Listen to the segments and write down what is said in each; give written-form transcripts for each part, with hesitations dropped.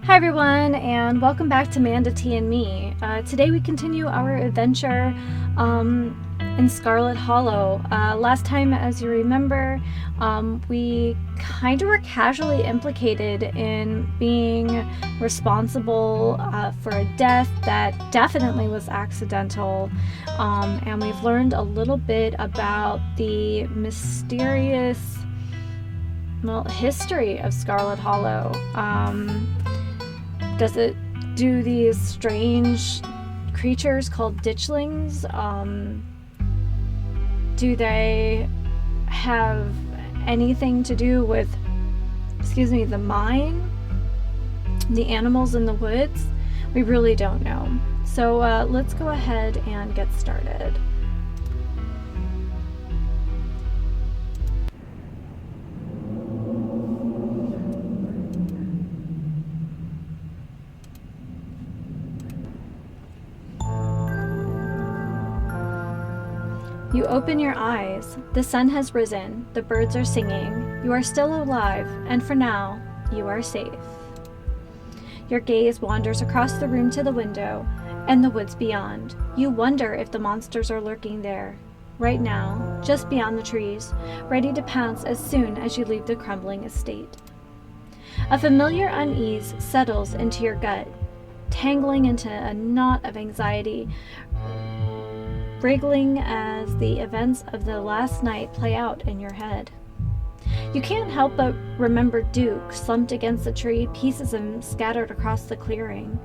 Hi everyone, and welcome back to Manda T and Me. Today we continue our adventure in Scarlet Hollow. Last time, as you remember, we kind of were casually implicated in being responsible for a death that definitely was accidental, and we've learned a little bit about the mysterious, history of Scarlet Hollow. Does it do these strange creatures called ditchlings? Do they have anything to do with, the mine? The animals in the woods? We really don't know. So let's go ahead and get started. You open your eyes. The sun has risen. The birds are singing. You are still alive, and for now, you are safe. Your gaze wanders across the room to the window and the woods beyond. You wonder if the monsters are lurking there, right now, just beyond the trees, ready to pounce as soon as you leave the crumbling estate. A familiar unease settles into your gut, tangling into a knot of anxiety, wriggling as the events of the last night play out in your head. You can't help but remember Duke slumped against a tree, pieces of him scattered across the clearing.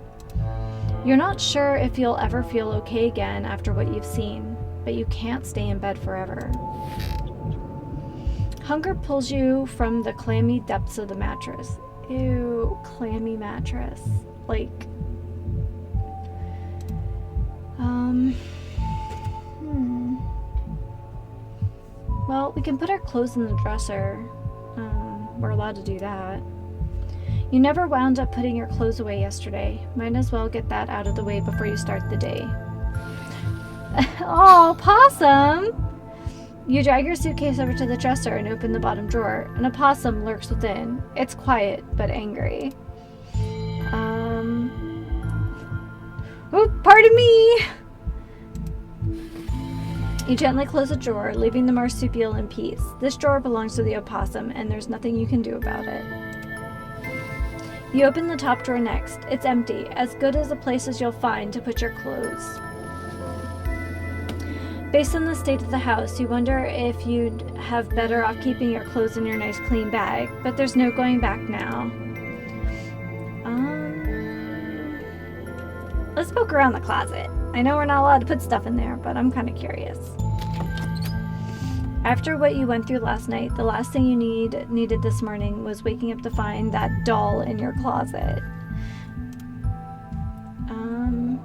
You're not sure if you'll ever feel okay again after what you've seen, but you can't stay in bed forever. Hunger pulls you from the clammy depths of the mattress. Ew, clammy mattress. Well, we can put our clothes in the dresser. We're allowed to do that. You never wound up putting your clothes away yesterday. Might as well get that out of the way before you start the day. Oh, possum! You drag your suitcase over to the dresser and open the bottom drawer, and a possum lurks within. It's quiet, but angry. Oh, pardon me! You gently close the drawer, leaving the marsupial in peace. This drawer belongs to the opossum, and there's nothing you can do about it. You open the top drawer next. It's empty, as good as a place as you'll find to put your clothes. Based on the state of the house, you wonder if you'd have better off keeping your clothes in your nice clean bag, but there's no going back now. Let's poke around the closet. I know we're not allowed to put stuff in there, but I'm kind of curious. After what you went through last night, the last thing you needed this morning was waking up to find that doll in your closet.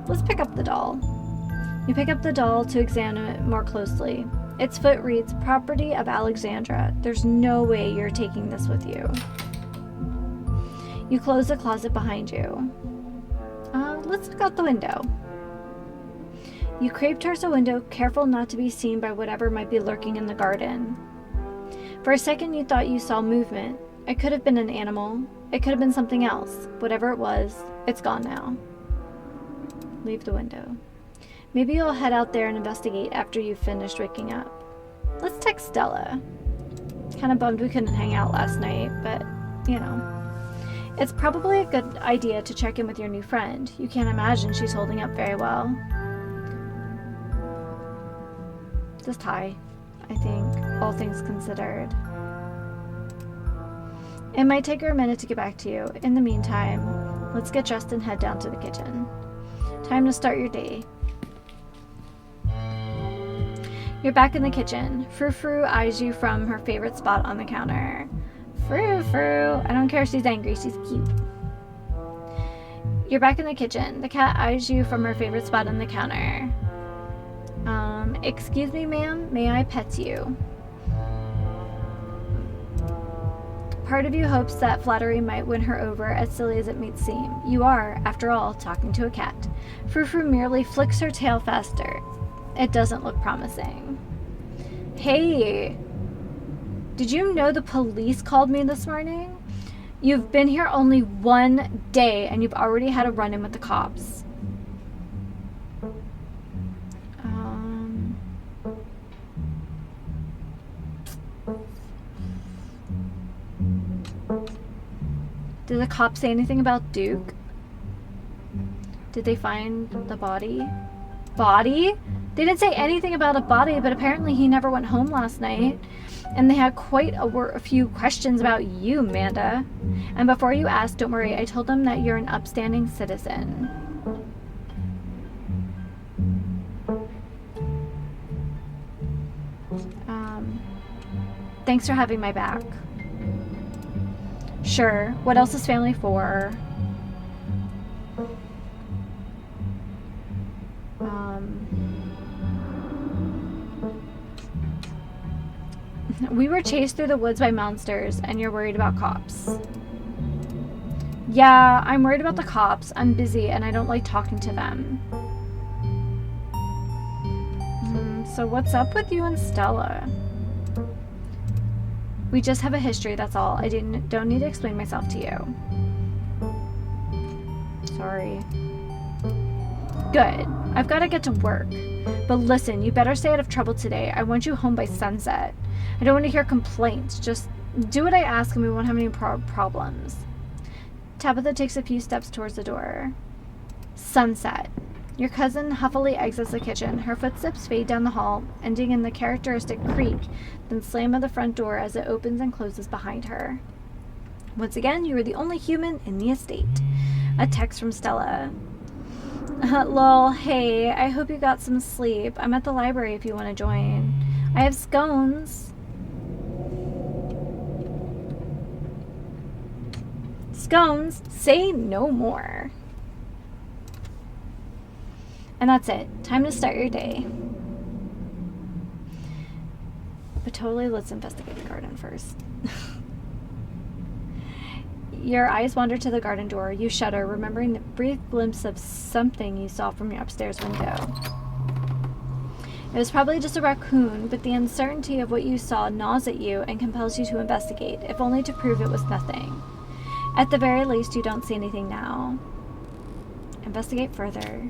Let's pick up the doll. You pick up the doll to examine it more closely. Its foot reads, "Property of Alexandra." There's no way you're taking this with you. You close the closet behind you. Let's look out the window. You creep towards the window, careful not to be seen by whatever might be lurking in the garden. For a second you thought you saw movement. It could have been an animal. It could have been something else. Whatever it was, it's gone now. Leave the window. Maybe you'll head out there and investigate after you've finished waking up. Let's text Stella. Kind of bummed we couldn't hang out last night, but, It's probably a good idea to check in with your new friend. You can't imagine she's holding up very well. Just hi, I think, all things considered. It might take her a minute to get back to you. In the meantime, let's get dressed and head down to the kitchen. Time to start your day. You're back in the kitchen. Frou-Frou eyes you from her favorite spot on the counter. Frou-Frou. I don't care if she's angry, she's cute. You're back in the kitchen. The cat eyes you from her favorite spot on the counter. Excuse me, ma'am, may I pet you? Part of you hopes that flattery might win her over, as silly as it may seem. You are, after all, talking to a cat. Frou-Frou merely flicks her tail faster. It doesn't look promising. Hey! Did you know the police called me this morning? You've been here only 1 day and you've already had a run-in with the cops. Did the cops say anything about Duke? Did they find the body? Body? They didn't say anything about a body, but apparently he never went home last night. And they had quite a few questions about you, Amanda. And before you ask, don't worry, I told them that you're an upstanding citizen. Thanks for having my back. Sure. What else is family for? We were chased through the woods by monsters, and you're worried about cops. Yeah, I'm worried about the cops. I'm busy, and I don't like talking to them. So what's up with you and Stella? We just have a history, that's all. I don't need to explain myself to you. Sorry. Good. I've got to get to work. But listen, you better stay out of trouble today. I want you home by sunset. I don't want to hear complaints. Just do what I ask and we won't have any problems. Tabitha takes a few steps towards the door. Sunset. Your cousin huffily exits the kitchen. Her footsteps fade down the hall, ending in the characteristic creak, then slam of the front door as it opens and closes behind her. Once again, you are the only human in the estate. A text from Stella. Lol, hey, I hope you got some sleep. I'm at the library if you want to join. I have scones. Scones? Say no more. And that's it. Time to start your day. But totally, let's investigate the garden first. Your eyes wander to the garden door. You shudder, remembering the brief glimpse of something you saw from your upstairs window. It was probably just a raccoon, but the uncertainty of what you saw gnaws at you and compels you to investigate, if only to prove it was nothing. At the very least, you don't see anything now. Investigate further.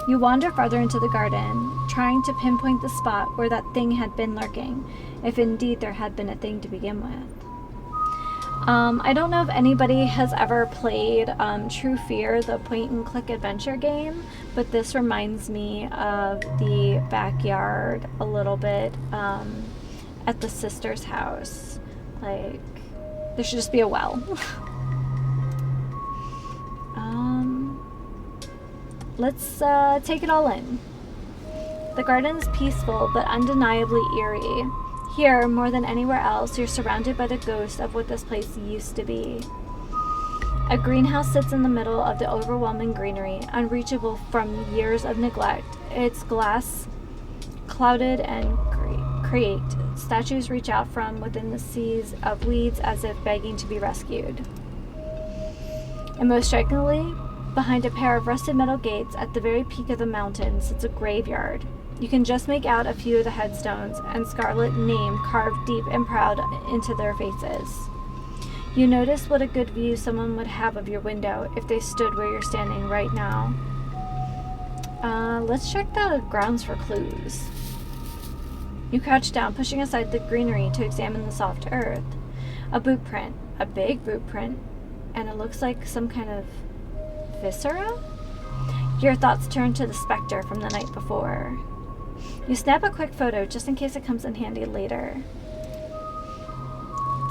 You wander farther into the garden, trying to pinpoint the spot where that thing had been lurking, if indeed there had been a thing to begin with. I don't know if anybody has ever played True Fear, the point-and-click adventure game, but this reminds me of the backyard a little bit at the sister's house. Like, there should just be a well. Let's take it all in. The garden is peaceful, but undeniably eerie. Here, more than anywhere else, you're surrounded by the ghost of what this place used to be. A greenhouse sits in the middle of the overwhelming greenery, unreachable from years of neglect. Its glass clouded and creaked. Statues reach out from within the seas of weeds as if begging to be rescued. And most strikingly, behind a pair of rusted metal gates at the very peak of the mountain sits a graveyard. You can just make out a few of the headstones and Scarlet name carved deep and proud into their faces. You notice what a good view someone would have of your window if they stood where you're standing right now. Let's check the grounds for clues. You crouch down, pushing aside the greenery to examine the soft earth. A boot print, a big boot print, and it looks like some kind of viscera? Your thoughts turn to the specter from the night before. You snap a quick photo just in case it comes in handy later.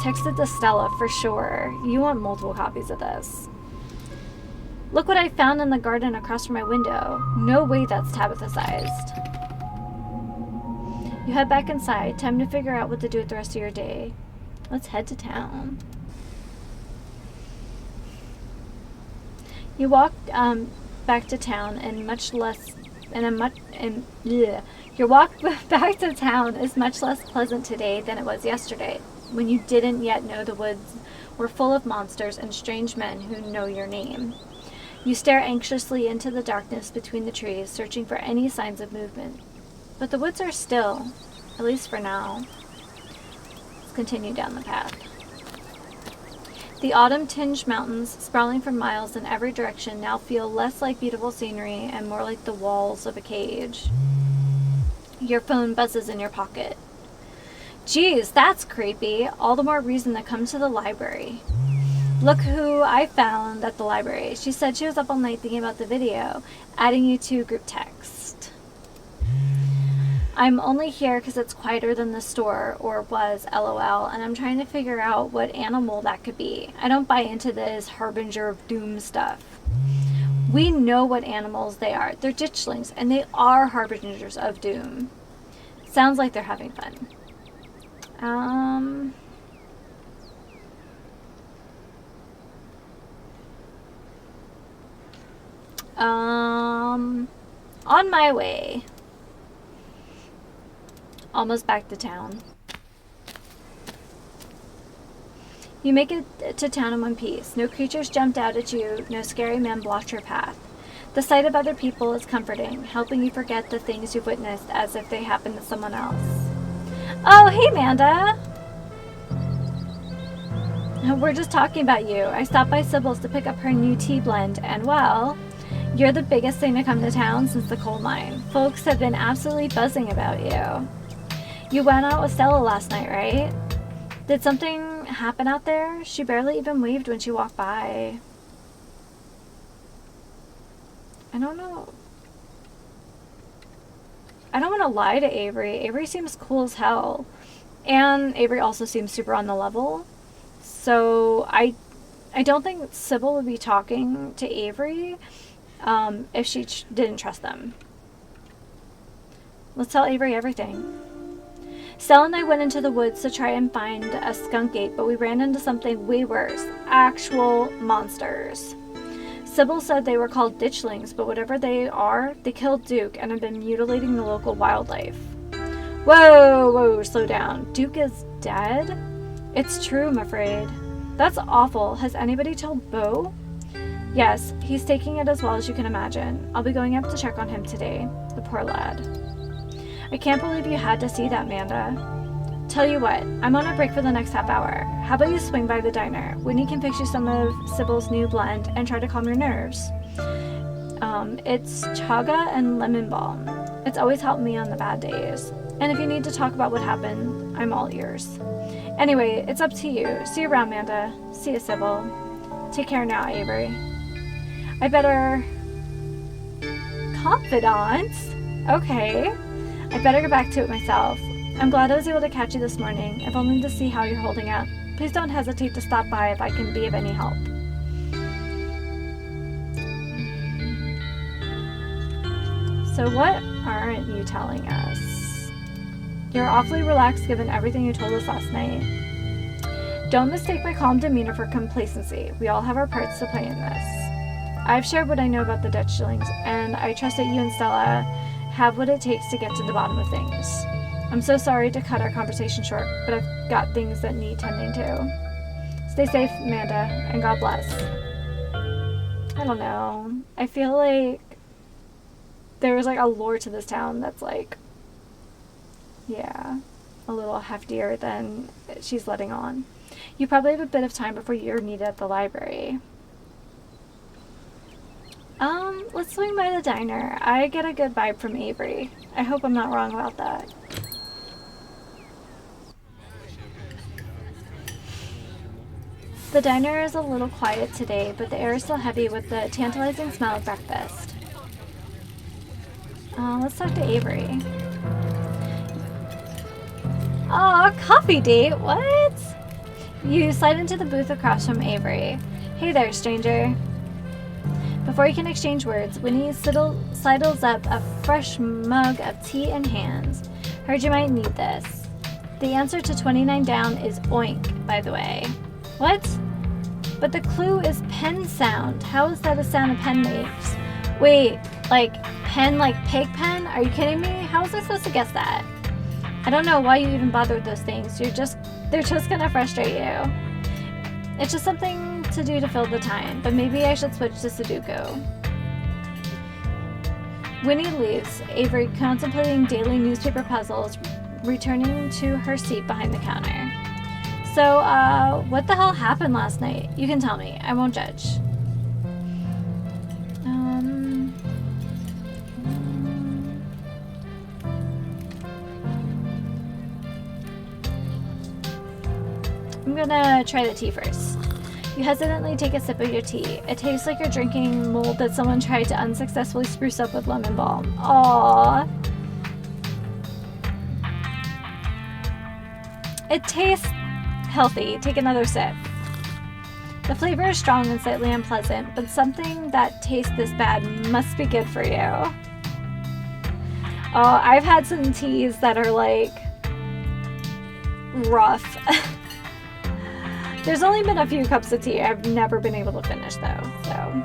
Text it to Stella for sure. You want multiple copies of this. Look what I found in the garden across from my window. No way that's Tabitha-sized. You head back inside. Time to figure out what to do with the rest of your day. Let's head to town. You walk back to town your walk back to town is much less pleasant today than it was yesterday, when you didn't yet know the woods were full of monsters and strange men who know your name. You stare anxiously into the darkness between the trees, searching for any signs of movement. But the woods are still, at least for now. Let's continue down the path. The autumn-tinged mountains, sprawling for miles in every direction, now feel less like beautiful scenery and more like the walls of a cage. Your phone buzzes in your pocket. Geez, that's creepy. All the more reason to come to the library. Look who I found at the library. She said she was up all night thinking about the video, adding you to group text. I'm only here because it's quieter than the store, or was, LOL, and I'm trying to figure out what animal that could be. I don't buy into this harbinger of doom stuff. We know what animals they are. They're ditchlings, and they are harbingers of doom. Sounds like they're having fun. On my way. Almost back to town. You make it to town in one piece. No creatures jumped out at you. No scary men blocked your path. The sight of other people is comforting, helping you forget the things you've witnessed as if they happened to someone else. Oh, hey, Amanda. We're just talking about you. I stopped by Sybil's to pick up her new tea blend, and well, you're the biggest thing to come to town since the coal mine. Folks have been absolutely buzzing about you. You went out with Stella last night, right? Did something happen out there? She barely even waved when she walked by. I don't know. I don't want to lie to Avery. Avery seems cool as hell. And Avery also seems super on the level. So I don't think Sybil would be talking to Avery if she didn't trust them. Let's tell Avery everything. Stella and I went into the woods to try and find a skunk gate, but we ran into something way worse. Actual monsters. Sybil said they were called ditchlings, but whatever they are, they killed Duke and have been mutilating the local wildlife. Whoa, slow down. Duke is dead? It's true, I'm afraid. That's awful. Has anybody told Beau? Yes, he's taking it as well as you can imagine. I'll be going up to check on him today. The poor lad. I can't believe you had to see that, Amanda. Tell you what, I'm on a break for the next half hour. How about you swing by the diner? Winnie can fix you some of Sybil's new blend and try to calm your nerves. It's chaga and lemon balm. It's always helped me on the bad days. And if you need to talk about what happened, I'm all ears. Anyway, it's up to you. See you around, Amanda. See you, Sybil. Take care now, Avery. I better... Confidants? Okay. I better get back to it myself. I'm glad I was able to catch you this morning, if only to see how you're holding up. Please don't hesitate to stop by if I can be of any help. So what aren't you telling us? You're awfully relaxed given everything you told us last night. Don't mistake my calm demeanor for complacency. We all have our parts to play in this. I've shared what I know about the ditchlings, and I trust that you and Stella have what it takes to get to the bottom of things. I'm so sorry to cut our conversation short, but I've got things that need tending to. Stay safe, Amanda, and God bless. I don't know. I feel like there was like a lore to this town that's like, yeah, a little heftier than she's letting on. You probably have a bit of time before you're needed at the library. Let's swing by the diner. I get a good vibe from Avery. I hope I'm not wrong about that. The diner is a little quiet today, but the air is still heavy with the tantalizing smell of breakfast. Let's talk to Avery. Aw, coffee date, what? You slide into the booth across from Avery. Hey there, stranger. Before you can exchange words, Winnie sidles up a fresh mug of tea in hand. Heard you might need this. The answer to 29 down is oink, by the way. What? But the clue is pen sound. How is that a sound a pen makes? Wait, like pen like pig pen? Are you kidding me? How was I supposed to guess that? I don't know why you even bother with those things. They're just gonna frustrate you. It's just something to do to fill the time, but maybe I should switch to Sudoku. Winnie leaves, Avery contemplating daily newspaper puzzles, returning to her seat behind the counter. So, what the hell happened last night? You can tell me. I won't judge. I'm gonna try the tea first. You hesitantly take a sip of your tea. It tastes like you're drinking mold that someone tried to unsuccessfully spruce up with lemon balm. Aww. It tastes healthy. Take another sip. The flavor is strong and slightly unpleasant, but something that tastes this bad must be good for you. Oh, I've had some teas that are like rough. There's only been a few cups of tea. I've never been able to finish though, so.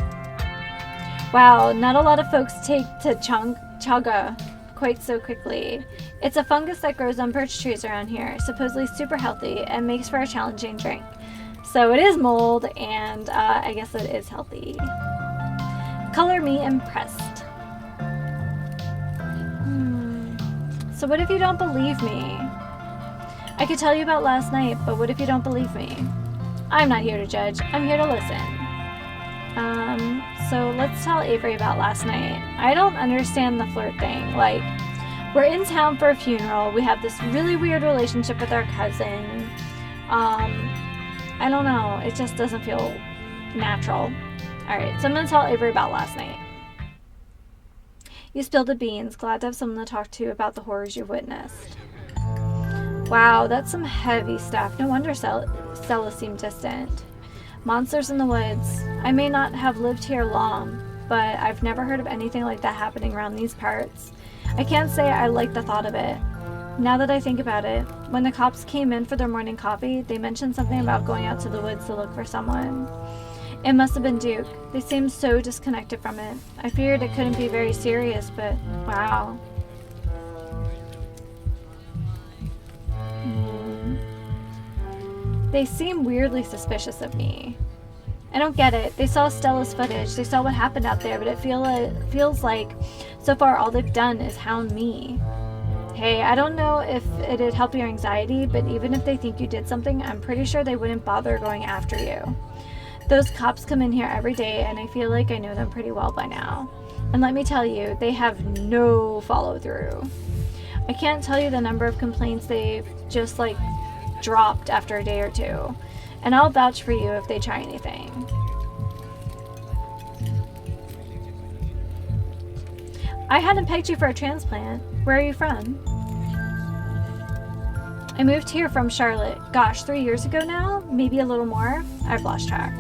Wow, not a lot of folks take to chaga quite so quickly. It's a fungus that grows on birch trees around here, supposedly super healthy and makes for a challenging drink. So it is mold, and I guess it is healthy. Color me impressed. So what if you don't believe me? I could tell you about last night, but what if you don't believe me? I'm not here to judge. I'm here to listen. So let's tell Avery about last night. I don't understand the flirt thing. Like, we're in town for a funeral. We have this really weird relationship with our cousin. I don't know. It just doesn't feel natural. Alright, so I'm going to tell Avery about last night. You spilled the beans. Glad to have someone to talk to about the horrors you've witnessed. Wow, that's some heavy stuff. No wonder Stella seemed distant. Monsters in the woods. I may not have lived here long, but I've never heard of anything like that happening around these parts. I can't say I like the thought of it. Now that I think about it, when the cops came in for their morning coffee, they mentioned something about going out to the woods to look for someone. It must have been Duke. They seemed so disconnected from it. I feared it couldn't be very serious, but wow. They seem weirdly suspicious of me. I don't get it. They saw Stella's footage. They saw what happened out there, but it feels like so far all they've done is hound me. Hey, I don't know if it'd help your anxiety, but even if they think you did something, I'm pretty sure they wouldn't bother going after you. Those cops come in here every day, and I feel like I know them pretty well by now. And let me tell you, they have no follow-through. I can't tell you the number of complaints they've just, like, dropped after a day or two. And I'll vouch for you if they try anything. I hadn't pegged you for a transplant. Where are you from? I moved here from Charlotte. Gosh, 3 years ago now? Maybe a little more? I've lost track.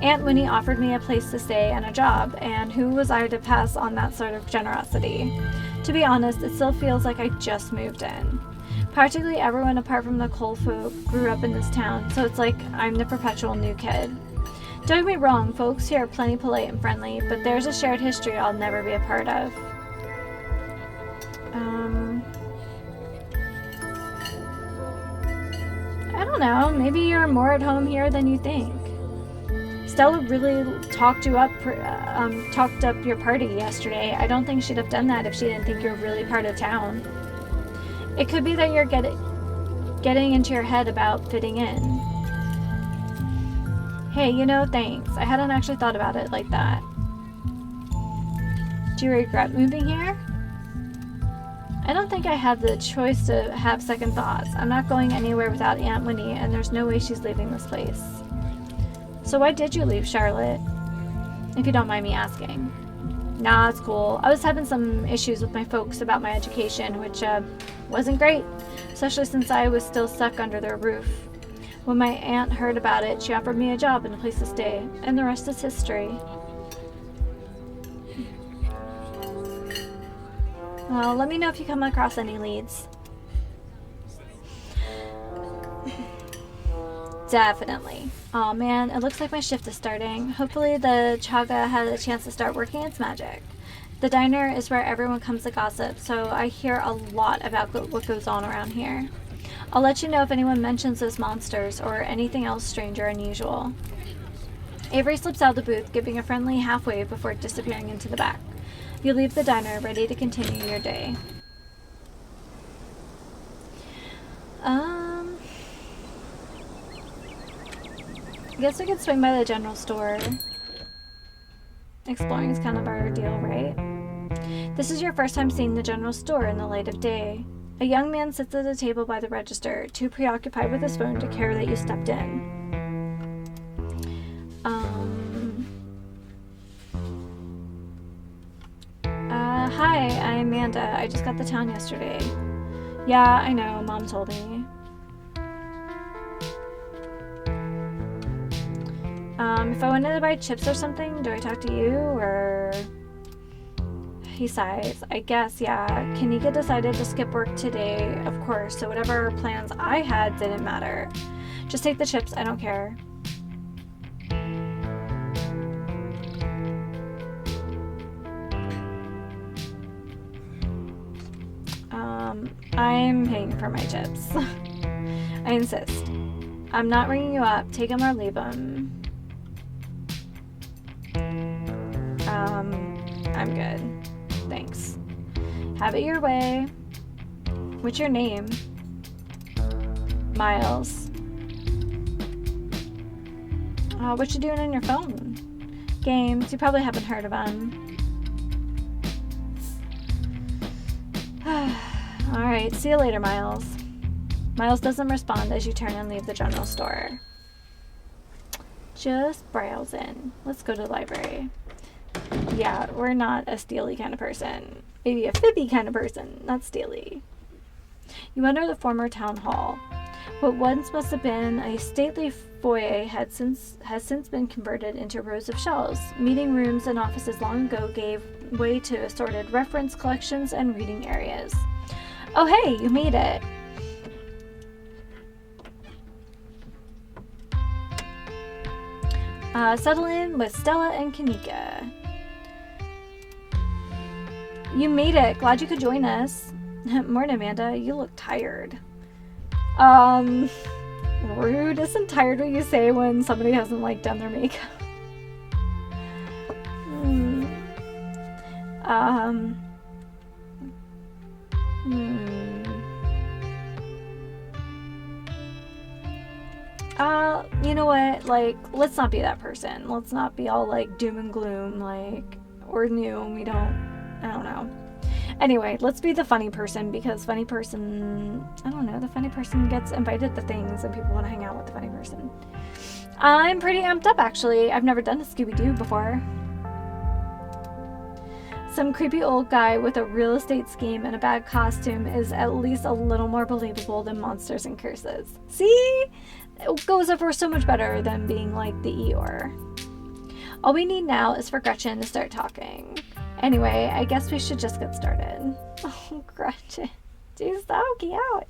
Aunt Winnie offered me a place to stay and a job, and who was I to pass on that sort of generosity? To be honest, it still feels like I just moved in. Practically everyone apart from the Cole folk grew up in this town, so it's like I'm the perpetual new kid. Don't get me wrong, folks here are plenty polite and friendly, but there's a shared history I'll never be a part of. I don't know, maybe you're more at home here than you think. Stella really talked up your party yesterday. I don't think she'd have done that if she didn't think you're really part of town. It could be that you're getting into your head about fitting in. Hey, you know, thanks. I hadn't actually thought about it like that. Do you regret moving here? I don't think I have the choice to have second thoughts. I'm not going anywhere without Aunt Winnie, and there's no way she's leaving this place. So why did you leave Charlotte? If you don't mind me asking. Nah, it's cool. I was having some issues with my folks about my education, which wasn't great, especially since I was still stuck under their roof. When my aunt heard about it, she offered me a job and a place to stay, and the rest is history. Well, let me know if you come across any leads. Definitely. Aw, man, it looks like my shift is starting. Hopefully the chaga had a chance to start working its magic. The diner is where everyone comes to gossip, so I hear a lot about what goes on around here. I'll let you know if anyone mentions those monsters or anything else strange or unusual. Avery slips out of the booth, giving a friendly half wave before disappearing into the back. You leave the diner, ready to continue your day. guess we could swing by the general store. Exploring is kind of our deal, right? This is your first time seeing the general store in the light of day. A young man sits at a table by the register, too preoccupied with his phone to care that you stepped in. Hi, I'm Amanda. I just got to town yesterday. Yeah, I know. Mom told me. If I wanted to buy chips or something, do I talk to you, or... He sighs. I guess, yeah. Kanika decided to skip work today, of course, so whatever plans I had didn't matter. Just take the chips, I don't care. I'm paying for my chips. I insist. I'm not ringing you up. Take them or leave them. I'm good. Thanks. Have it your way. What's your name? Miles. What you doing on your phone? Games. You probably haven't heard of them. Alright, see you later, Miles. Miles doesn't respond as you turn and leave the general store. Just browsing. Let's go to the library. Yeah, we're not a steely kind of person. Maybe a fibby kind of person, not steely. You enter the former town hall. What once must have been a stately foyer has since been converted into rows of shelves. Meeting rooms and offices long ago gave way to assorted reference collections and reading areas. Oh hey, you made it! Settle in with Stella and Kanika. You made it. Glad you could join us. Morning, Amanda. You look tired. Rude. Isn't tired what you say when somebody hasn't, like, done their makeup? You know what? Like, let's not be that person. Let's not be all, like, doom and gloom, like, we're new and we don't... I don't know. Anyway, let's be the funny person, because funny person, I don't know, the funny person gets invited to things and people want to hang out with the funny person. I'm pretty amped up, actually. I've never done a Scooby-Doo before. Some creepy old guy with a real estate scheme and a bad costume is at least a little more believable than monsters and curses. See? It goes over so much better than being like the Eeyore. All we need now is for Gretchen to start talking. Anyway, I guess we should just get started. Oh, Gretchen. She's so cute.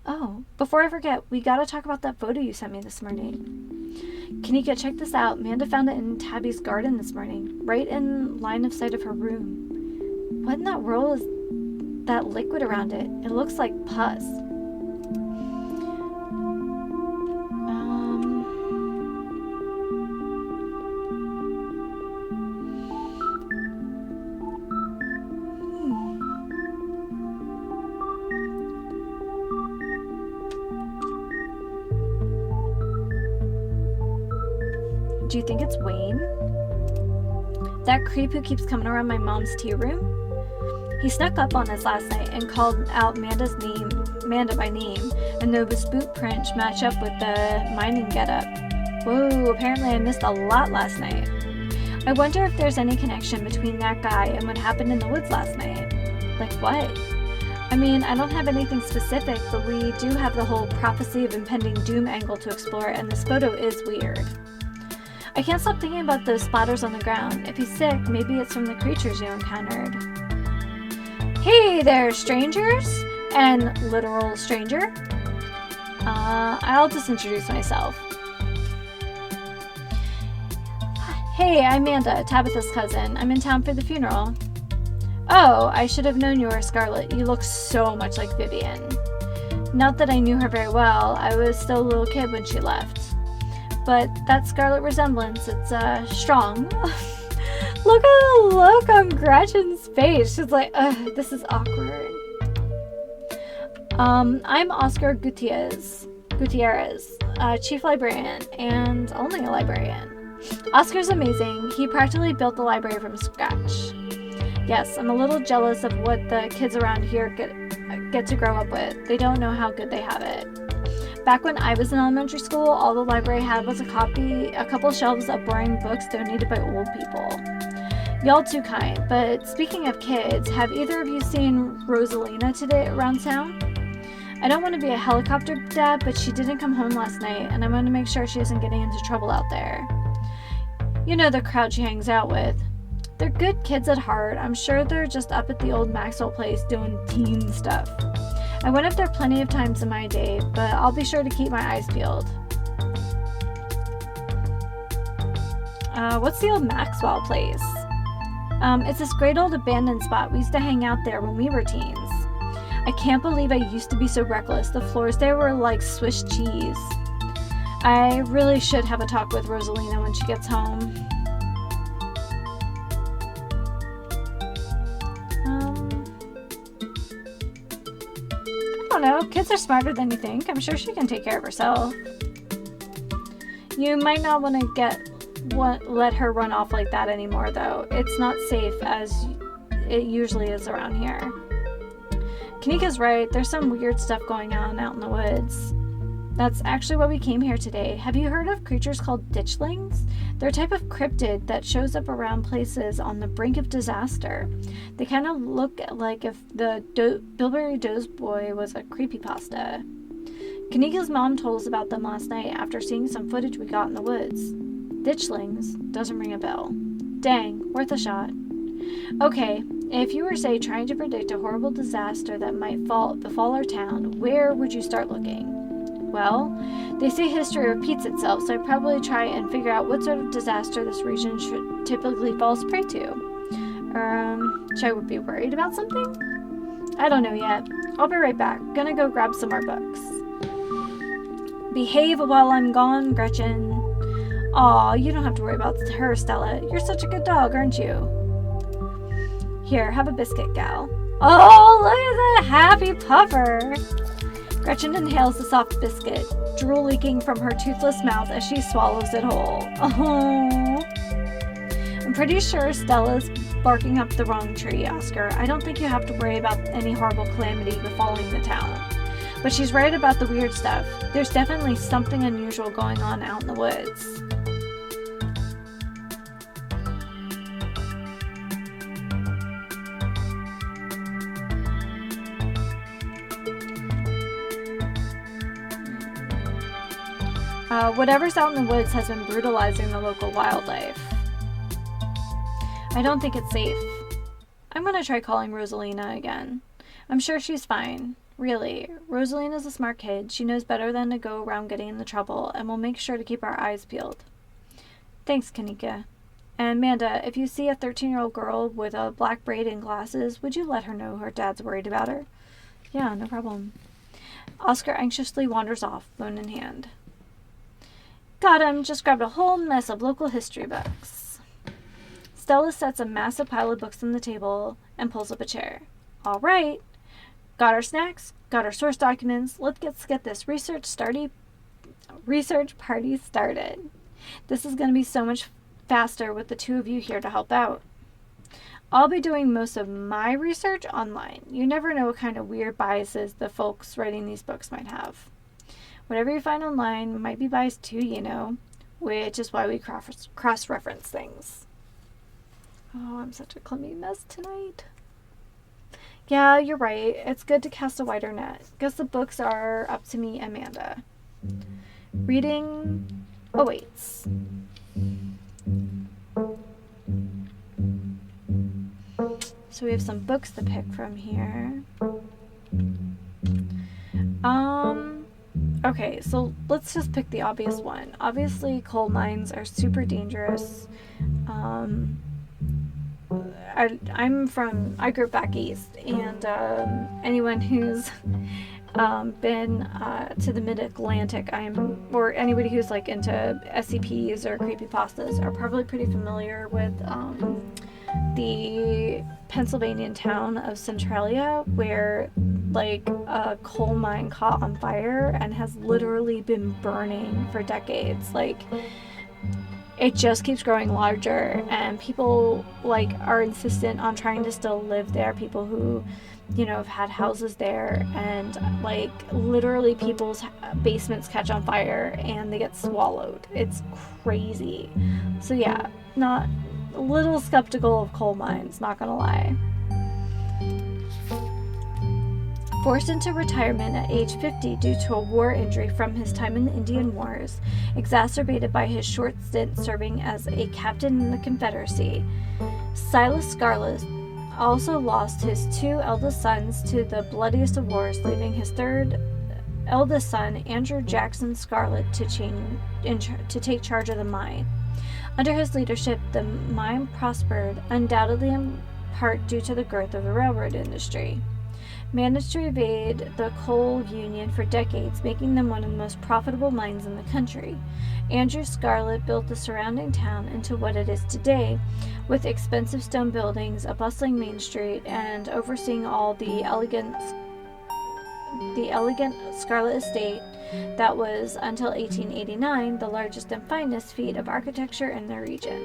Oh, before I forget, we gotta talk about that photo you sent me this morning. Kanika, check this out. Amanda found it in Tabby's garden this morning, right in line of sight of her room. What in that world is that liquid around it? It looks like pus. Do you think it's Wayne? That creep who keeps coming around my mom's tea room? He snuck up on us last night and called out Amanda by name, and those boot prints match up with the mining getup. Whoa, apparently I missed a lot last night. I wonder if there's any connection between that guy and what happened in the woods last night. Like what? I mean, I don't have anything specific, but we do have the whole prophecy of impending doom angle to explore, and this photo is weird. I can't stop thinking about those splatters on the ground. If he's sick, maybe it's from the creatures you encountered. Hey there, strangers! And literal stranger. I'll just introduce myself. Hey, I'm Amanda, Tabitha's cousin. I'm in town for the funeral. Oh, I should have known you were Scarlet. You look so much like Vivian. Not that I knew her very well. I was still a little kid when she left. But that Scarlet resemblance, it's strong. Look at the look on Gretchen's face. She's like, ugh, this is awkward. I'm Oscar Gutierrez. chief librarian, and only a librarian. Oscar's amazing. He practically built the library from scratch. Yes, I'm a little jealous of what the kids around here get to grow up with. They don't know how good they have it. Back when I was in elementary school, all the library had was a couple shelves of boring books donated by old people. Y'all too kind, but speaking of kids, have either of you seen Rosalina today around town? I don't want to be a helicopter dad, but she didn't come home last night, and I want to make sure she isn't getting into trouble out there. You know the crowd she hangs out with. They're good kids at heart. I'm sure they're just up at the Old Maxwell Place doing teen stuff. I went up there plenty of times in my day, but I'll be sure to keep my eyes peeled. What's the Old Maxwell Place? It's this great old abandoned spot. We used to hang out there when we were teens. I can't believe I used to be so reckless. The floors there were like Swiss cheese. I really should have a talk with Rosalina when she gets home. I don't know. Kids are smarter than you think. I'm sure she can take care of herself. You might not want to let her run off like that anymore, though. It's not safe as it usually is around here. Kanika's right. There's some weird stuff going on out in the woods. That's actually why we came here today. Have you heard of creatures called ditchlings? They're a type of cryptid that shows up around places on the brink of disaster. They kind of look like if the Bilberry Doughboy was a creepypasta. Kanika's mom told us about them last night after seeing some footage we got in the woods. Ditchlings doesn't ring a bell. Dang, worth a shot. Okay, if you were, say, trying to predict a horrible disaster that might befall our town, where would you start looking? Well, they say history repeats itself, so I'd probably try and figure out what sort of disaster this region typically falls prey to. Should I be worried about something? I don't know yet. I'll be right back. Gonna go grab some more books. Behave while I'm gone, Gretchen. Aw, you don't have to worry about her, Stella. You're such a good dog, aren't you? Here, have a biscuit, gal. Oh, look at that happy puffer. Gretchen inhales the soft biscuit, drool leaking from her toothless mouth as she swallows it whole. Oh. I'm pretty sure Stella's barking up the wrong tree, Oscar. I don't think you have to worry about any horrible calamity befalling the town. But she's right about the weird stuff. There's definitely something unusual going on out in the woods. Whatever's out in the woods has been brutalizing the local wildlife. I don't think it's safe. I'm gonna try calling Rosalina again. I'm sure she's fine. Really, Rosalina's a smart kid. She knows better than to go around getting into trouble, and we'll make sure to keep our eyes peeled. Thanks, Kanika. And Amanda, if you see a 13-year-old girl with a black braid and glasses, would you let her know her dad's worried about her? Yeah, no problem. Oscar anxiously wanders off, phone in hand. Got him. Just grabbed a whole mess of local history books. Stella sets a massive pile of books on the table and pulls up a chair. All right. Got our snacks, got our source documents. Let's get this research party started. This is going to be so much faster with the two of you here to help out. I'll be doing most of my research online. You never know what kind of weird biases the folks writing these books might have. Whatever you find online might be biased too, you know, which is why we cross-reference things. Oh, I'm such a clumsy mess tonight. Yeah, you're right. It's good to cast a wider net. Guess the books are up to me, Amanda. Reading awaits. So we have some books to pick from here. Okay, so let's just pick the obvious one. Obviously, coal mines are super dangerous. I grew up back east, and anyone who's been to the mid-Atlantic, or anybody who's like into SCPs or creepypastas are probably pretty familiar with the Pennsylvania town of Centralia, where like a coal mine caught on fire and has literally been burning for decades. Like, it just keeps growing larger, and people like are insistent on trying to still live there. People who, you know, have had houses there, and like literally people's basements catch on fire and they get swallowed. It's crazy. So yeah, not a little skeptical of coal mines, not gonna lie. Forced into retirement at age 50 due to a war injury from his time in the Indian Wars, exacerbated by his short stint serving as a captain in the Confederacy, Silas Scarlet also lost his two eldest sons to the bloodiest of wars, leaving his third eldest son, Andrew Jackson Scarlet, to take charge of the mine. Under his leadership, the mine prospered, undoubtedly in part due to the growth of the railroad industry. Managed to evade the coal union for decades, making them one of the most profitable mines in the country. Andrew Scarlet built the surrounding town into what it is today, with expensive stone buildings, a bustling main street, and overseeing all the elegant Scarlet estate that was, until 1889, the largest and finest feat of architecture in the region.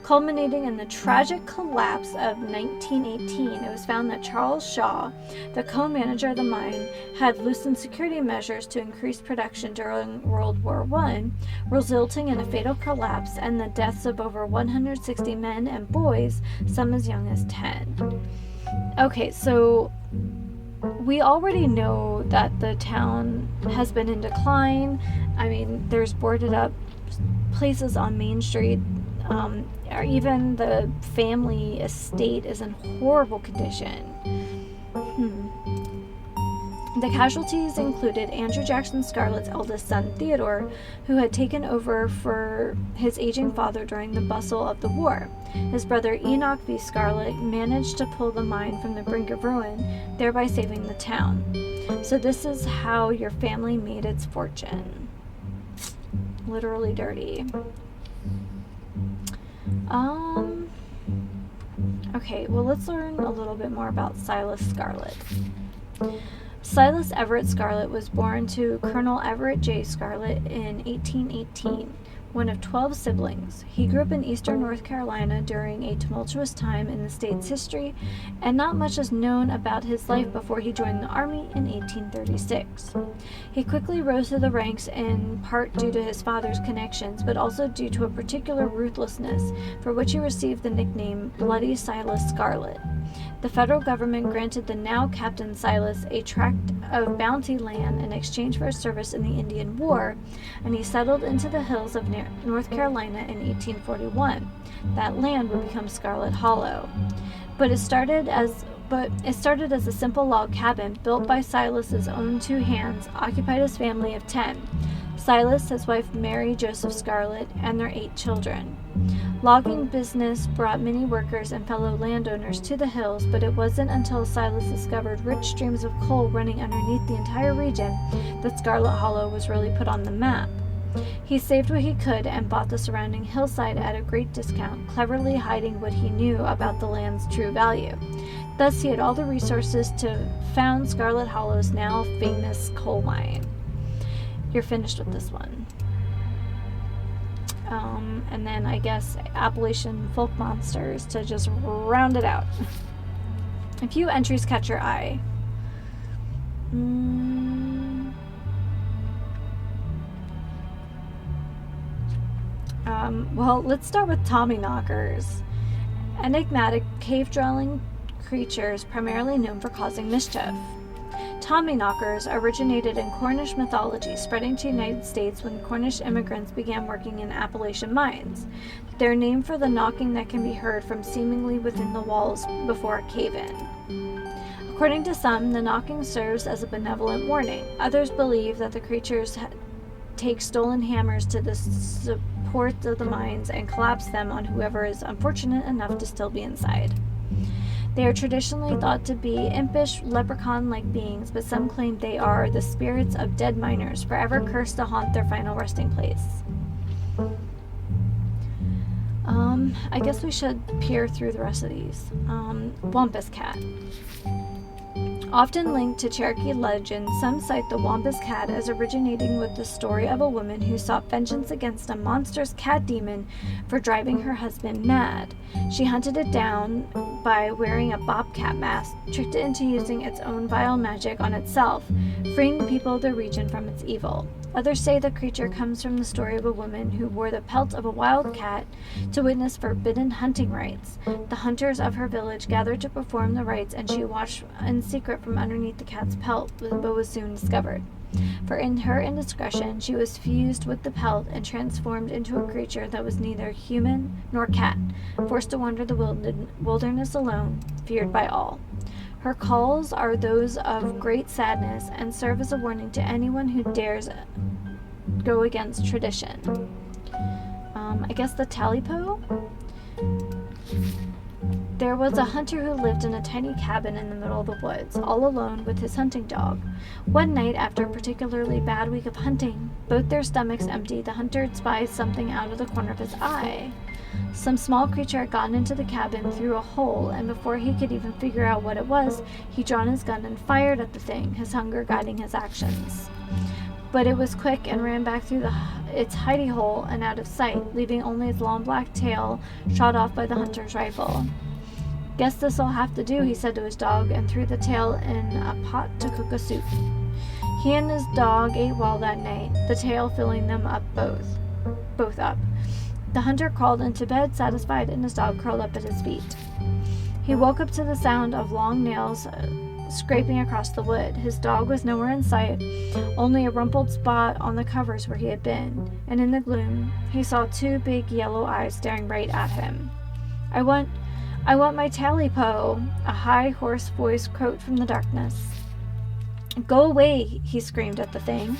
Culminating in the tragic collapse of 1918, it was found that Charles Shaw, the co-manager of the mine, had loosened security measures to increase production during World War I, resulting in a fatal collapse and the deaths of over 160 men and boys, some as young as 10. Okay, so we already know that the town has been in decline. I mean, there's boarded up places on Main Street. Or even the family estate is in horrible condition. The casualties included Andrew Jackson Scarlet's eldest son, Theodore, who had taken over for his aging father during the bustle of the war. His brother Enoch V. Scarlet managed to pull the mine from the brink of ruin, thereby saving the town. So this is how your family made its fortune. Literally dirty. Okay, well, let's learn a little bit more about Silas Scarlet. Silas Everett Scarlet was born to Colonel Everett J. Scarlet in 1818, one of 12 siblings. He grew up in eastern North Carolina during a tumultuous time in the state's history, and not much is known about his life before he joined the Army in 1836. He quickly rose through the ranks, in part due to his father's connections, but also due to a particular ruthlessness, for which he received the nickname Bloody Silas Scarlet. The federal government granted the now Captain Silas a tract of bounty land in exchange for his service in the Indian War, and he settled into the hills of North Carolina in 1841. That land would become Scarlet Hollow. But it started as a simple log cabin built by Silas's own two hands, occupied his family of 10. Silas, his wife Mary Joseph Scarlet, and their 8 children. Logging business brought many workers and fellow landowners to the hills, but it wasn't until Silas discovered rich streams of coal running underneath the entire region that Scarlet Hollow was really put on the map. He saved what he could and bought the surrounding hillside at a great discount, cleverly hiding what he knew about the land's true value. Thus, he had all the resources to found Scarlet Hollow's now famous coal mine. You're finished with this one. And then I guess Appalachian folk monsters to just round it out. A few entries catch your eye. Well, let's start with Tommyknockers. Enigmatic cave-dwelling creatures primarily known for causing mischief. Tommyknockers originated in Cornish mythology, spreading to the United States when Cornish immigrants began working in Appalachian mines. They're named for the knocking that can be heard from seemingly within the walls before a cave-in. According to some, the knocking serves as a benevolent warning. Others believe that the creatures take stolen hammers to the supports of the mines and collapse them on whoever is unfortunate enough to still be inside. They are traditionally thought to be impish, leprechaun-like beings, but some claim they are the spirits of dead miners, forever cursed to haunt their final resting place. I guess we should peer through the rest of these. Wampus Cat. Often linked to Cherokee legend, some cite the Wampus Cat as originating with the story of a woman who sought vengeance against a monstrous cat demon for driving her husband mad. She hunted it down by wearing a bobcat mask, tricked it into using its own vile magic on itself, freeing the people of the region from its evil. Others say the creature comes from the story of a woman who wore the pelt of a wild cat to witness forbidden hunting rites. The hunters of her village gathered to perform the rites, and she watched in secret from underneath the cat's pelt, but was soon discovered. For in her indiscretion, she was fused with the pelt and transformed into a creature that was neither human nor cat, forced to wander the wilderness alone, feared by all. Her calls are those of great sadness and serve as a warning to anyone who dares go against tradition. I guess the Talipo? There was a hunter who lived in a tiny cabin in the middle of the woods, all alone with his hunting dog. One night, after a particularly bad week of hunting, both their stomachs empty, the hunter spied something out of the corner of his eye. Some small creature had gotten into the cabin through a hole, and before he could even figure out what it was, he'd drawn his gun and fired at the thing, his hunger guiding his actions. But it was quick and ran back through its hidey hole and out of sight, leaving only its long black tail shot off by the hunter's rifle. "Guess this'll have to do," he said to his dog, and threw the tail in a pot to cook a soup. He and his dog ate well that night, the tail filling them up both up. The hunter crawled into bed satisfied, and his dog curled up at his feet. He woke up to the sound of long nails scraping across the wood. His dog was nowhere in sight, only a rumpled spot on the covers where he had been, and in the gloom he saw two big yellow eyes staring right at him. I want my Talipo," a high, hoarse voice croaked from the darkness. "Go away," he screamed at the thing.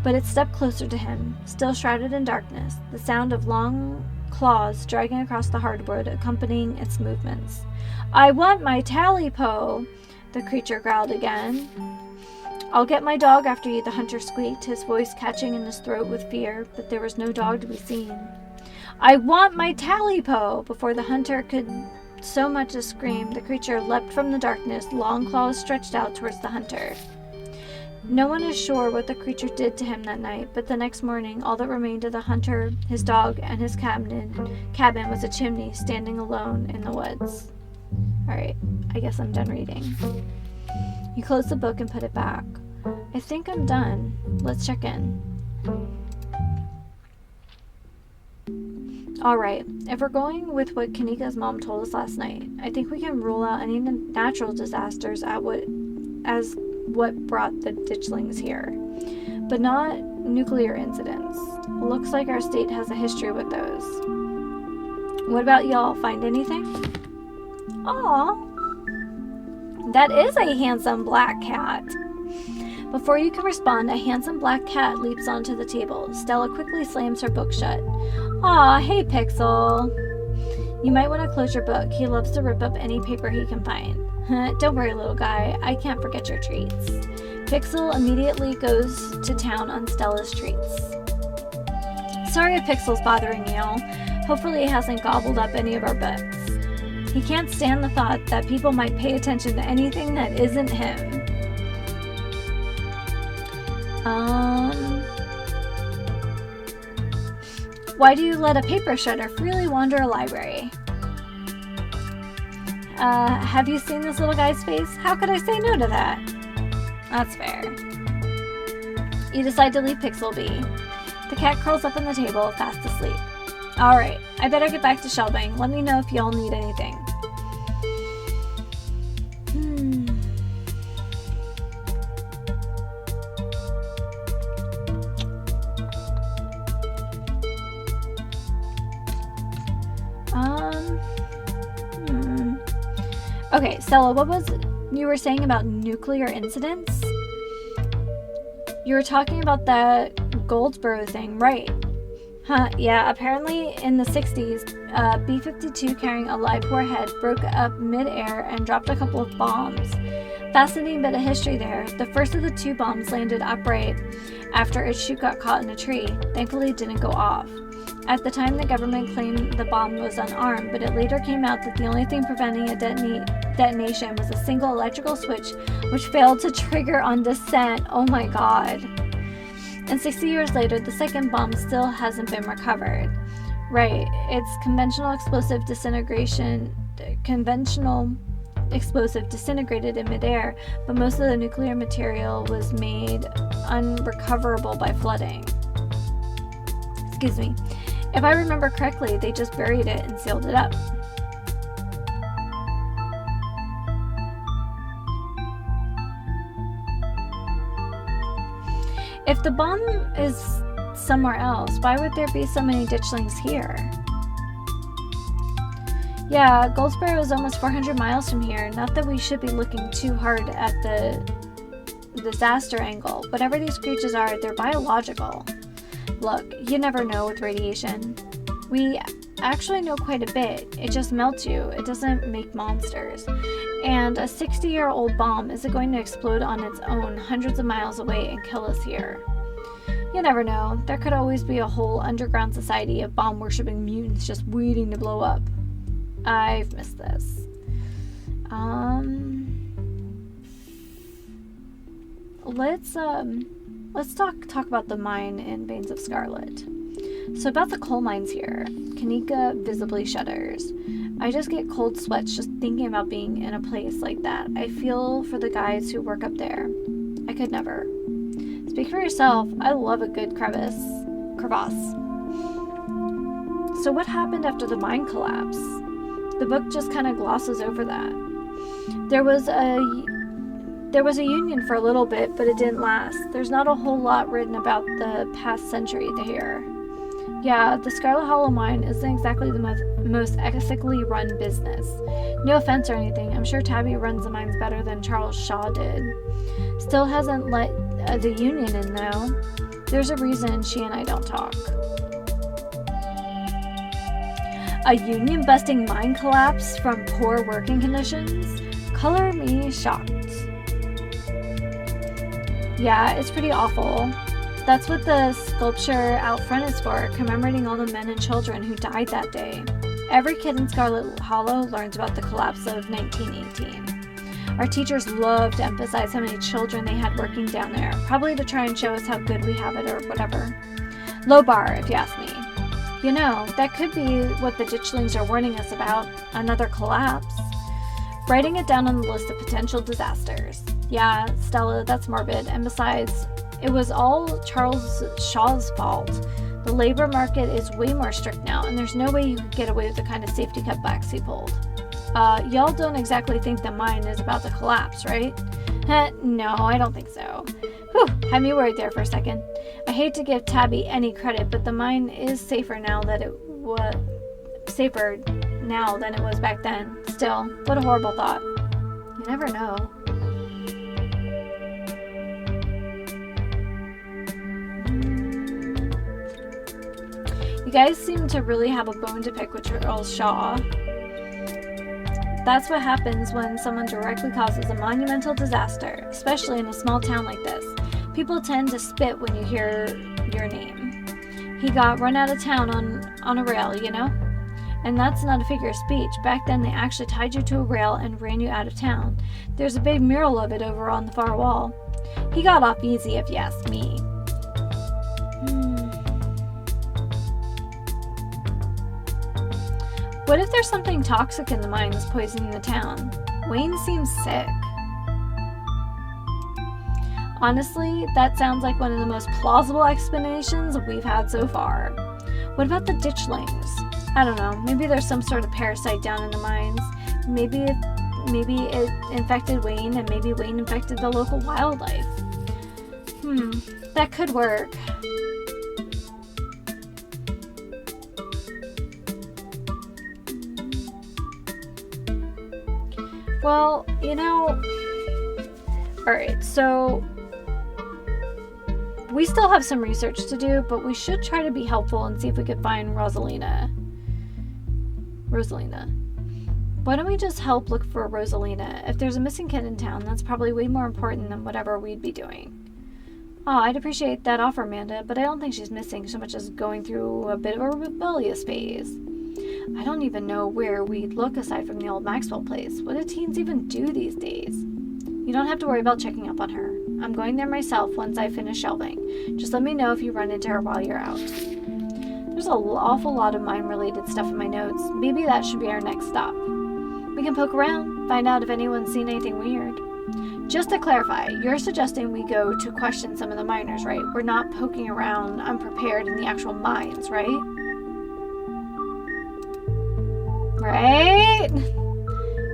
But it stepped closer to him, still shrouded in darkness, the sound of long claws dragging across the hardwood accompanying its movements. "I want my Talipo," the creature growled again. "I'll get my dog after you," the hunter squeaked, his voice catching in his throat with fear, but there was no dog to be seen. "I want my Talipo!" Before the hunter could so much as scream, the creature leapt from the darkness, long claws stretched out towards the hunter. No one is sure what the creature did to him that night, but the next morning all that remained of the hunter, his dog, and his cabin was a chimney standing alone in the woods. Alright, I guess I'm done reading. He closed the book and put it back. I think I'm done. Let's check in. Alright, if we're going with what Kanika's mom told us last night, I think we can rule out any natural disasters as what brought the ditchlings here, but not nuclear incidents. Looks like our state has a history with those. What about y'all? Find anything? Aw, that is a handsome black cat. Before you can respond, a handsome black cat leaps onto the table. Stella quickly slams her book shut. Aw, hey Pixel. You might want to close your book. He loves to rip up any paper he can find. Don't worry, little guy. I can't forget your treats. Pixel immediately goes to town on Stella's treats. Sorry if Pixel's bothering y'all. Hopefully he hasn't gobbled up any of our books. He can't stand the thought that people might pay attention to anything that isn't him. Why do you let a paper shredder freely wander a library? Have you seen this little guy's face? How could I say no to that? That's fair. You decide to leave Pixel be. The cat curls up on the table, fast asleep. Alright, I better get back to shelving. Let me know if y'all need anything. Okay, Stella, what was you were saying about nuclear incidents? You were talking about the Goldsboro thing, right? Huh, yeah, apparently in the 60s, B-52 carrying a live warhead broke up mid-air and dropped a couple of bombs. Fascinating bit of history there. The first of the two bombs landed upright after its chute got caught in a tree. Thankfully, it didn't go off. At the time, the government claimed the bomb was unarmed, but it later came out that the only thing preventing a detonation was a single electrical switch, which failed to trigger on descent. Oh my god. And 60 years later, the second bomb still hasn't been recovered. Right, it's conventional explosive disintegrated in midair, but most of the nuclear material was made unrecoverable by flooding. Excuse me. If I remember correctly, they just buried it and sealed it up. If the bomb is somewhere else, why would there be so many ditchlings here? Yeah, Goldsboro is almost 400 miles from here. Not that we should be looking too hard at the disaster angle. Whatever these creatures are, they're biological. Look, you never know with radiation. We actually know quite a bit. It just melts you. It doesn't make monsters. And a 60-year-old bomb isn't going to explode on its own hundreds of miles away and kill us here. You never know. There could always be a whole underground society of bomb-worshipping mutants just waiting to blow up. I've missed this. Let's talk about the mine in Veins of Scarlet. So about the coal mines here, Kanika visibly shudders. I just get cold sweats just thinking about being in a place like that. I feel for the guys who work up there. I could never. Speak for yourself. I love a good crevasse. So what happened after the mine collapse? The book just kind of glosses over that. There was a union for a little bit, but it didn't last. There's not a whole lot written about the past century here. Yeah, the Scarlet Hollow mine isn't exactly the most ethically run business. No offense or anything, I'm sure Tabby runs the mines better than Charles Shaw did. Still hasn't let the union in, though. There's a reason she and I don't talk. A union-busting mine collapse from poor working conditions? Color me shocked. Yeah, it's pretty awful. That's what the sculpture out front is for, commemorating all the men and children who died that day. Every kid in Scarlet Hollow learns about the collapse of 1918. Our teachers love to emphasize how many children they had working down there, probably to try and show us how good we have it or whatever. Low bar, if you ask me. You know, that could be what the ditchlings are warning us about, another collapse. Writing it down on the list of potential disasters. Yeah, Stella, that's morbid, and besides, it was all Charles Shaw's fault. The labor market is way more strict now, and there's no way you could get away with the kind of safety cutbacks he pulled. Y'all don't exactly think the mine is about to collapse, right? No, I don't think so. Whew, had me worried there for a second. I hate to give Tabby any credit, but the mine is safer now than it was back then. Still, what a horrible thought. You never know. You guys seem to really have a bone to pick with Charles Shaw. That's what happens when someone directly causes a monumental disaster, especially in a small town like this. People tend to spit when you hear your name. He got run out of town on a rail, you know? And that's not a figure of speech. Back then they actually tied you to a rail and ran you out of town. There's a big mural of it over on the far wall. He got off easy if you ask me. What if there's something toxic in the mine that's poisoning the town? Wayne seems sick. Honestly, that sounds like one of the most plausible explanations we've had so far. What about the ditchlings? I don't know, maybe there's some sort of parasite down in the mines. Maybe it infected Wayne, and maybe Wayne infected the local wildlife. That could work. Well, you know, alright, so we still have some research to do, but we should try to be helpful and see if we could find Rosalina. Why don't we just help look for Rosalina? If there's a missing kid in town, that's probably way more important than whatever we'd be doing. Oh, I'd appreciate that offer, Amanda, but I don't think she's missing so much as going through a bit of a rebellious phase. I don't even know where we'd look aside from the Old Maxwell Place. What do teens even do these days? You don't have to worry about checking up on her. I'm going there myself once I finish shelving. Just let me know if you run into her while you're out. There's an awful lot of mine-related stuff in my notes. Maybe that should be our next stop. We can poke around, find out if anyone's seen anything weird. Just to clarify, you're suggesting we go to question some of the miners, right? We're not poking around unprepared in the actual mines, right? Right?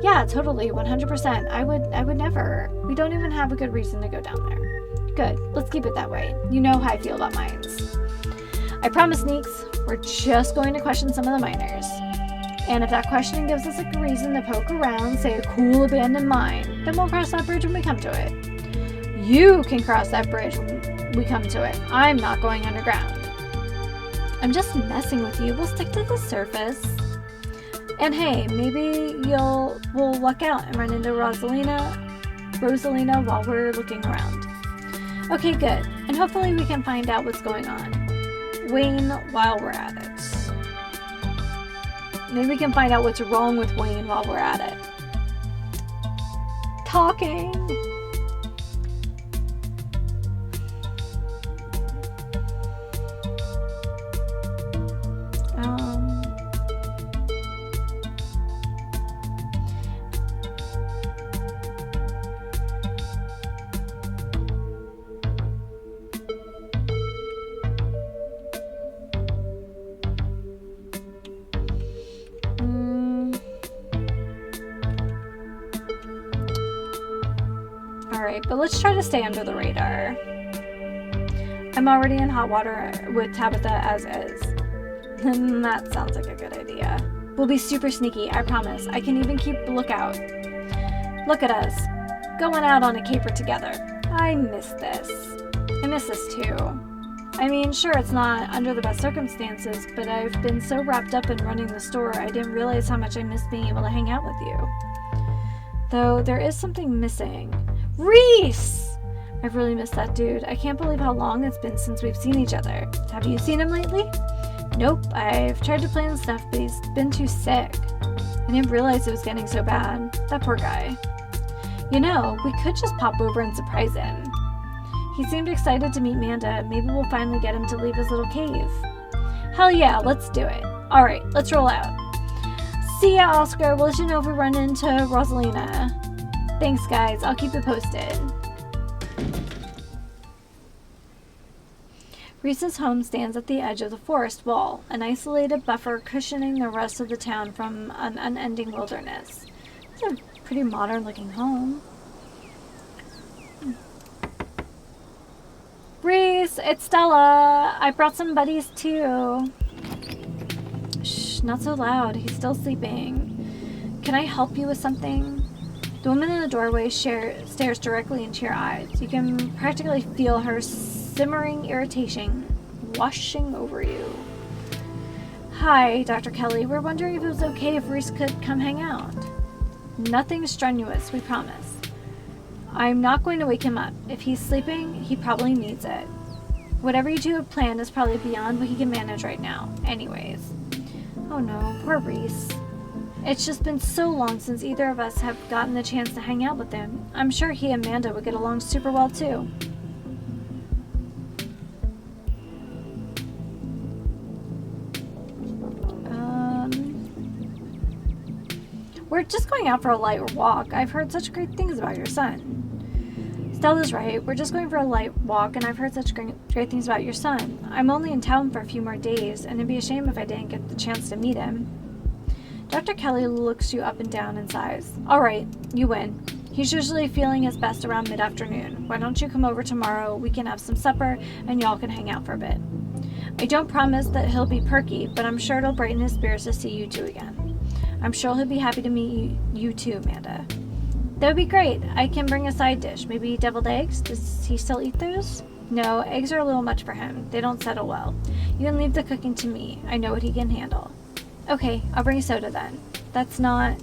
Yeah, totally, 100%. I would never. We don't even have a good reason to go down there. Good, let's keep it that way. You know how I feel about mines. I promise, Neeks, we're just going to question some of the miners. And if that questioning gives us a reason to poke around, say a cool abandoned mine, then we'll cross that bridge when we come to it. You can cross that bridge when we come to it. I'm not going underground. I'm just messing with you. We'll stick to the surface. And hey, maybe we'll luck out and run into Rosalina while we're looking around. Okay, good. And hopefully we can find out what's going on. Wayne while we're at it. Maybe we can find out what's wrong with Wayne while we're at it. Talking. Alright, but let's try to stay under the radar. I'm already in hot water with Tabitha as is. That sounds like a good idea. We'll be super sneaky, I promise. I can even keep lookout. Look at us, going out on a caper together. I miss this. I miss this too. I mean, sure, it's not under the best circumstances, but I've been so wrapped up in running the store, I didn't realize how much I missed being able to hang out with you. Though there is something missing. Reese! I've really missed that dude. I can't believe how long it's been since we've seen each other. Have you seen him lately? Nope. I've tried to plan stuff, but he's been too sick. I didn't realize it was getting so bad. That poor guy. You know, we could just pop over and surprise him. He seemed excited to meet Manda. Maybe we'll finally get him to leave his little cave. Hell yeah, let's do it. Alright, let's roll out. See ya, Oscar. We'll let you know if we run into Rosalina. Thanks, guys. I'll keep it posted. Reese's home stands at the edge of the forest wall, an isolated buffer cushioning the rest of the town from an unending wilderness. It's a pretty modern-looking home. Reese, it's Stella. I brought some buddies, too. Shh, not so loud. He's still sleeping. Can I help you with something? The woman in the doorway stares directly into your eyes. You can practically feel her simmering irritation washing over you. Hi, Dr. Kelly. We're wondering if it was okay if Reese could come hang out. Nothing strenuous, we promise. I'm not going to wake him up. If he's sleeping, he probably needs it. Whatever you two have planned is probably beyond what he can manage right now. Anyways. Oh no, poor Reese. It's just been so long since either of us have gotten the chance to hang out with him. I'm sure he and Amanda would get along super well too. We're just going out for a light walk. I've heard such great things about your son. Stella's right. We're just going for a light walk, and I've heard such great things about your son. I'm only in town for a few more days, and it'd be a shame if I didn't get the chance to meet him. Dr. Kelly looks you up and down and sighs. All right, you win. He's usually feeling his best around mid-afternoon. Why don't you come over tomorrow? We can have some supper, and y'all can hang out for a bit. I don't promise that he'll be perky, but I'm sure it'll brighten his spirits to see you two again. I'm sure he'll be happy to meet you too, Amanda. That would be great. I can bring a side dish. Maybe deviled eggs? Does he still eat those? No, eggs are a little much for him. They don't settle well. You can leave the cooking to me. I know what he can handle. Okay, I'll bring a soda then. That's not...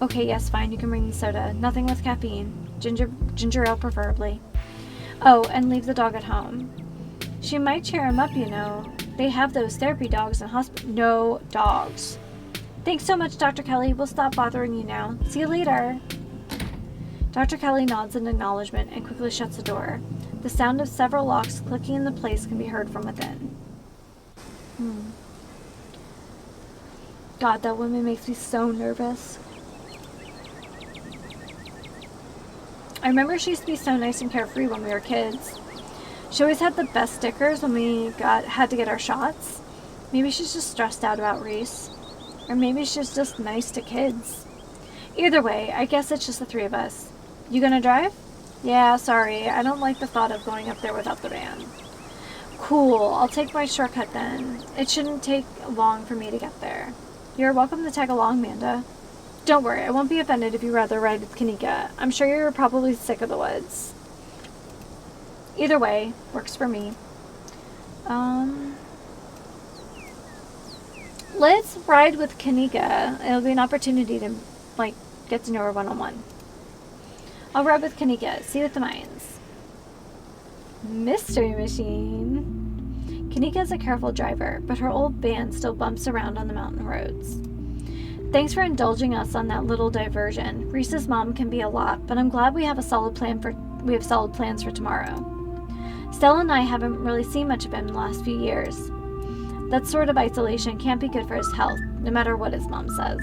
Okay, yes, fine. You can bring the soda. Nothing with caffeine. Ginger ale preferably. Oh, and leave the dog at home. She might cheer him up, you know. They have those therapy dogs in hospital. No dogs. Thanks so much, Dr. Kelly. We'll stop bothering you now. See you later. Dr. Kelly nods in acknowledgement and quickly shuts the door. The sound of several locks clicking in the place can be heard from within. God, that woman makes me so nervous. I remember she used to be so nice and carefree when we were kids. She always had the best stickers when we had to get our shots. Maybe she's just stressed out about Reese. Or maybe she's just nice to kids. Either way, I guess it's just the three of us. You gonna drive? Yeah, sorry. I don't like the thought of going up there without the van. Cool. I'll take my shortcut then. It shouldn't take long for me to get there. You're welcome to tag along, Manda. Don't worry. I won't be offended if you rather ride with Kanika. I'm sure you're probably sick of the woods. Either way, works for me. Let's ride with Kanika. It'll be an opportunity to, get to know her one-on-one. I'll ride with Kanika. See you at the mines. Mystery Machine. Kanika is a careful driver, but her old van still bumps around on the mountain roads. Thanks for indulging us on that little diversion. Reese's mom can be a lot, but I'm glad we have solid plans for tomorrow. Stella and I haven't really seen much of him in the last few years. That sort of isolation can't be good for his health, no matter what his mom says.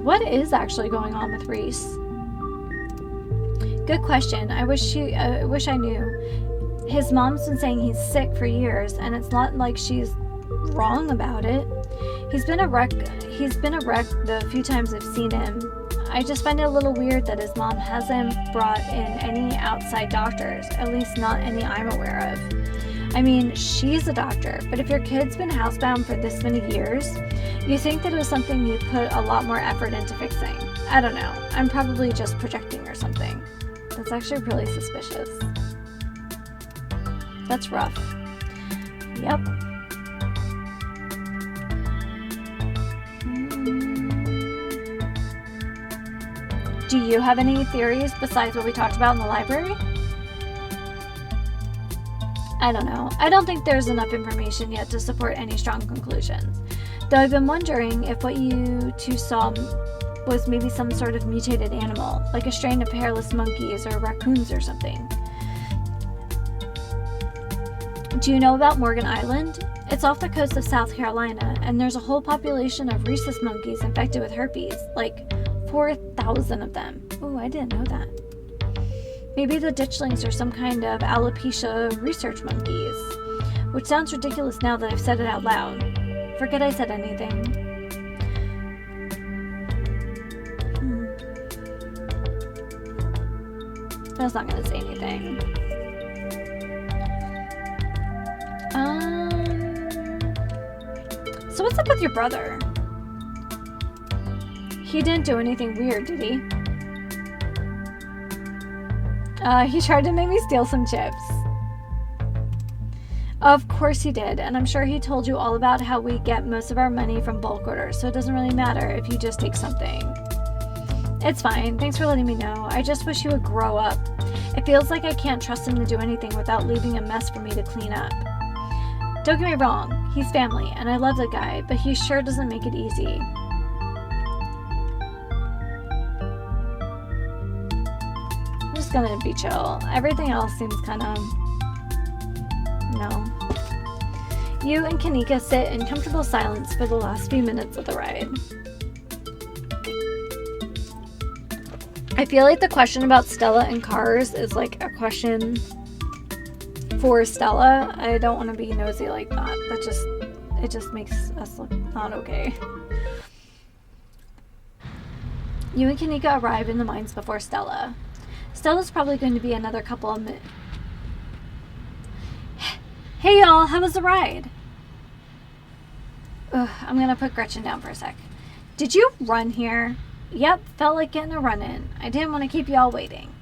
What is actually going on with Reese? Good question. I wish I knew. His mom's been saying he's sick for years, and it's not like she's wrong about it. He's been a wreck the few times I've seen him. I just find it a little weird that his mom hasn't brought in any outside doctors, at least not any I'm aware of. I mean, she's a doctor, but if your kid's been housebound for this many years, you think that it was something you put a lot more effort into fixing. I don't know. I'm probably just projecting or something. That's actually really suspicious. That's rough. Yep. Do you have any theories besides what we talked about in the library? I don't know. I don't think there's enough information yet to support any strong conclusions. Though I've been wondering if what you two saw was maybe some sort of mutated animal, like a strain of hairless monkeys or raccoons or something. Do you know about Morgan Island? It's off the coast of South Carolina, and there's a whole population of rhesus monkeys infected with herpes, like 4,000 of them. Oh, I didn't know that. Maybe the ditchlings are some kind of alopecia research monkeys, which sounds ridiculous now that I've said it out loud. Forget I said anything. I was not going to say anything. So what's up with your brother? He didn't do anything weird, did he? He tried to make me steal some chips. Of course he did, and I'm sure he told you all about how we get most of our money from bulk orders, so it doesn't really matter if you just take something. It's fine. Thanks for letting me know. I just wish he would grow up. It feels like I can't trust him to do anything without leaving a mess for me to clean up. Don't get me wrong, he's family, and I love the guy, but he sure doesn't make it easy. I'm just gonna be chill. Everything else seems kinda... no. You and Kanika sit in comfortable silence for the last few minutes of the ride. I feel like the question about Stella and cars is like a question for Stella. I don't want to be nosy like that. It just makes us look not okay. You and Kanika arrive in the mines before Stella. Stella's probably going to be another couple of minutes. Hey y'all, how was the ride? Ugh, I'm gonna put Gretchen down for a sec. Did you run here? Yep, felt like getting a run in. I didn't want to keep y'all waiting.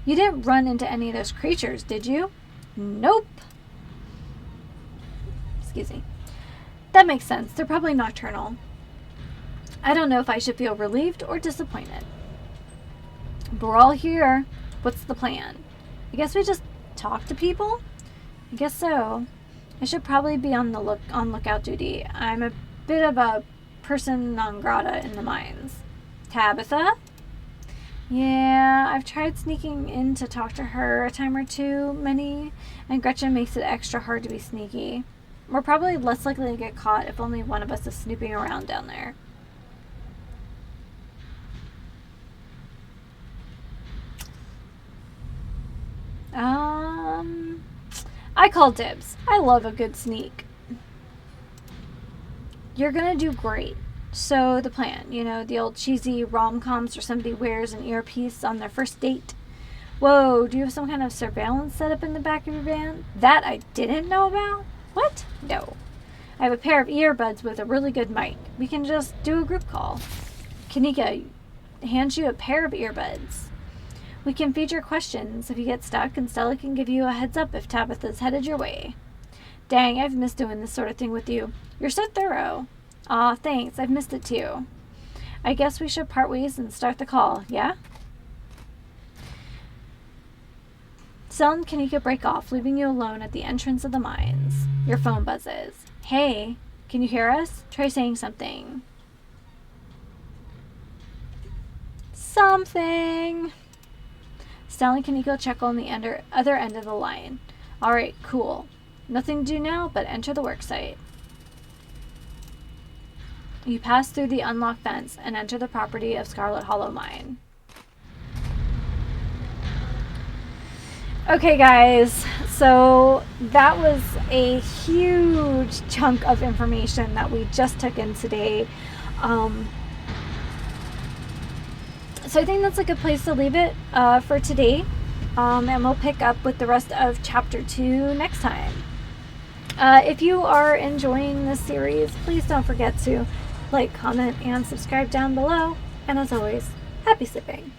You didn't run into any of those creatures, did you? Nope. Excuse me. That makes sense. They're probably nocturnal. I don't know if I should feel relieved or disappointed. But we're all here. What's the plan? I guess we just talk to people? I guess so. I should probably be on lookout duty. I'm a bit of a person non grata in the mines. Tabitha? Yeah, I've tried sneaking in to talk to her a time or two, Minnie, and Gretchen makes it extra hard to be sneaky. We're probably less likely to get caught if only one of us is snooping around down there. I call dibs. I love a good sneak. You're gonna do great. So the plan, the old cheesy rom-coms where somebody wears an earpiece on their first date. Whoa, do you have some kind of surveillance set up in the back of your van? That I didn't know about? What? No. I have a pair of earbuds with a really good mic. We can just do a group call. Kanika hands you a pair of earbuds. We can feature questions if you get stuck, and Stella can give you a heads up if Tabitha's headed your way. Dang, I've missed doing this sort of thing with you. You're so thorough. Aw, thanks. I've missed it too. I guess we should part ways and start the call, yeah? Stella and Kanika break off, leaving you alone at the entrance of the mines. Your phone buzzes. Hey, can you hear us? Try saying something. Something. Stella and Kanika chuckle on the other end of the line. Alright, cool. Nothing to do now but enter the worksite. You pass through the unlocked fence and enter the property of Scarlet Hollow Mine. Okay, guys, so that was a huge chunk of information that we just took in today. So I think that's a good place to leave it for today. And we'll pick up with the rest of Chapter 2 next time. If you are enjoying this series, please don't forget to like, comment, and subscribe down below. And as always, happy sipping.